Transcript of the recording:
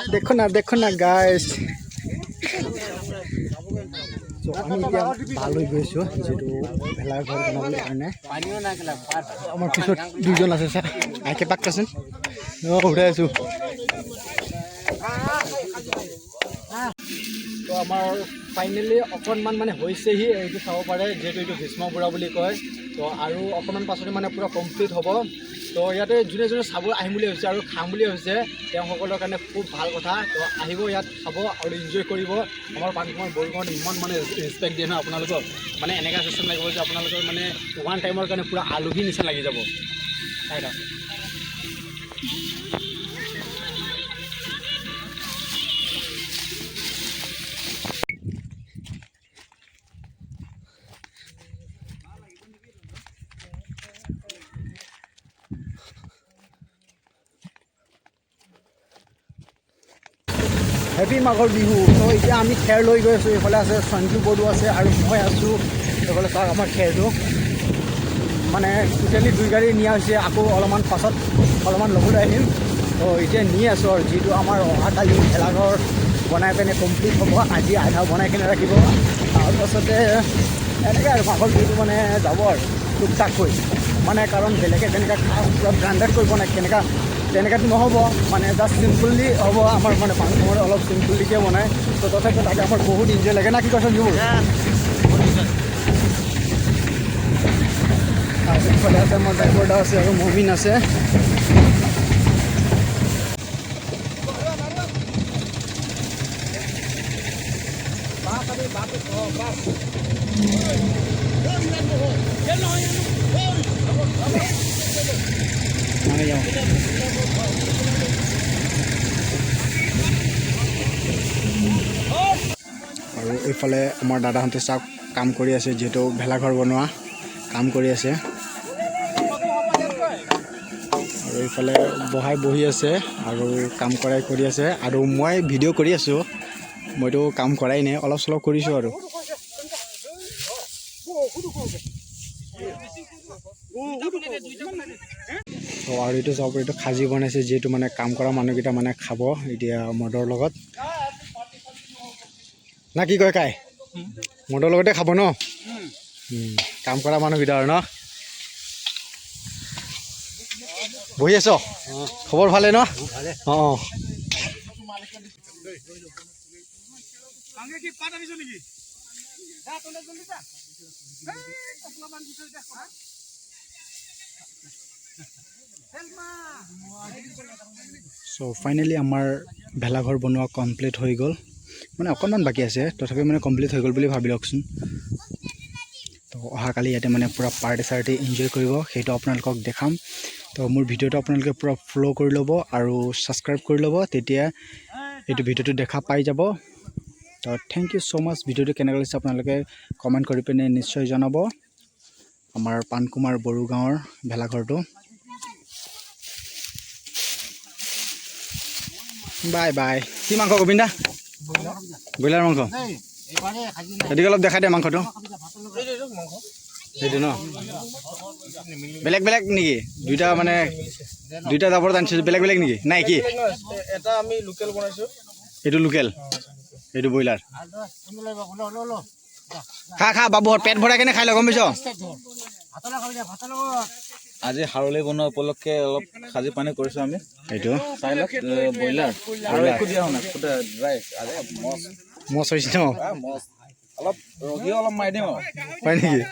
দেখো না গাইস আমি এতিয়া তালৈ গৈছোঁ যিটো ভেলাঘৰ বনাবলৈ কাৰণে আমাৰ পিছত দুজন আছে ছাৰ আইকে পাক কাচোন উঠাই আছোঁ তো আমাৰ ফাইনেলি অকণমান মানে হৈছেহি এইটো চাব পাৰে যিহেতু এইটো ভীষ্ম বুঢ়া বুলি কয় তো আৰু অকণমান পাছতে মানে পূৰা কমপ্লিট হ'ব তো ইয়াতে যোনে যোনে চাব আহিম বুলি হৈছে আৰু খাম বুলি হৈছে তেওঁসকলৰ কাৰণে খুব ভাল কথা তো আহিব ইয়াত খাব আৰু এনজয় কৰিব আমাৰ পানীকুমাৰ বৰগাঁৱত ইমান মানে ৰেচপেক্ট দিয়ে নহয় আপোনালোকক মানে এনেকুৱা চিষ্টেম লাগিব যে আপোনালোকৰ মানে ওৱান টাইমৰ কাৰণে পূৰা আলহী নিচিনা লাগি যাব চাইডা হেপী মাঘৰ বিহু তো এতিয়া আমি খেৰ লৈ গৈ আছোঁ এইফালে আছে সঞ্জু বড়ো আছে আৰু মই আছোঁ এইফালে চাওক আমাৰ খেৰটো মানে টোটেলি 2 গাড়ী নিয়া হৈছে আকৌ অলপমান পাছত অলপমান ল'বলৈ আহিম তো এতিয়া নি আছোঁ আৰু যিটো আমাৰ অহাকালি ভেলাঘৰ বনাই পিনে কমপ্লিট হ'ব আজি আধা বনাই কিনে ৰাখিব তাৰপাছতে এনেকৈ আৰু মাঘৰ বিহুটো মানে যাব আৰু টুক টাককৈ মানে কাৰণ বেলেগে তেনেকৈ পূৰা ব্ৰেণ্ডেড কৰিব নাই তেনেকুৱাতো নহ'ব মানে জাষ্ট চিম্পলি হ'ব আমাৰ মানে পানীকুমাৰ অলপ চিম্পলিকৈ বনায় তো তথাপিও তাকে আমাৰ বহুত ইনজয় লাগে না কি কৈছে যিবোৰ তাৰপিছফালে আছে আমাৰ ড্ৰাইভাৰ দা আছে আৰু মমিন আছে আৰু এইফালে আমাৰ দাদাহঁতে চাওক কাম কৰি আছে যিহেতু ভেলাঘৰ বনোৱা কাম কৰি আছে আৰু এইফালে বহি আছে আৰু কাম কৰি আছে আৰু মই ভিডিঅ' কৰি আছোঁ মইতো কাম কৰাই নাই অলপ চলপ কৰিছোঁ আৰু তো আৰু এইটো চাব এইটো খাজি বনাইছে যিহেতু মানে কাম কৰা মানুহকেইটা মানে খাব এতিয়া মদৰ লগত না কি কয় কাই মদৰ লগতে খাব ন কাম কৰা মানুহকেইটা আৰু ন বহি আছ খবৰ ভালে ন অঁ চ' ফাইনেলি আমাৰ ভেলাঘৰ বনোৱা কমপ্লিট হৈ গ'ল মানে অকণমান বাকী আছে তথাপি মানে কমপ্লিট হৈ গ'ল বুলি ভাবি লওকচোন তো অহাকালি ইয়াতে মানে পূৰা পাৰ্টি চাৰ্টি এনজয় কৰিব সেইটো আপোনালোকক দেখাম তো মোৰ ভিডিঅ'টো আপোনালোকে পূৰা ফ'ল' কৰি ল'ব আৰু ছাবস্ক্ৰাইব কৰি ল'ব তেতিয়া এইটো ভিডিঅ'টো দেখা পাই যাব তো থেংক ইউ ছ' মাছ ভিডিঅ'টো কেনেকৈ লাগিছে আপোনালোকে কমেণ্ট কৰি পিনে নিশ্চয় জনাব আমাৰ পানকুমাৰ বড়ো গাঁৱৰ ভেলাঘৰটো বাই বাই কি মাংস গোবিন্দা ব্ৰইলাৰ মাংস এদিকে অলপ দেখাই দে মাংসটো সেইটো ন বেলেগ বেলেগ নেকি দুইটা মানে দুইটা জাবৰ আনিছোঁ বেলেগ বেলেগ নেকি নাই কি এটা আমি লোকেল বনাইছোঁ এইটো লোকেল এইটো ব্ৰইলাৰ খা বাবুহঁত পেট ভৰাই কেনে খাই ল গম পাইছ আজি হাৰলি বনোৱা উপলক্ষে অলপ খাজি পানী কৰিছোঁ আমি এইটো চাই লওক ব্ৰইলাৰ আৰু একো দিয়া হোৱা নাই ড্ৰাই মছ হৈছে ন অলপ ৰগীও অলপ মাৰি দিম আৰু হয় নেকি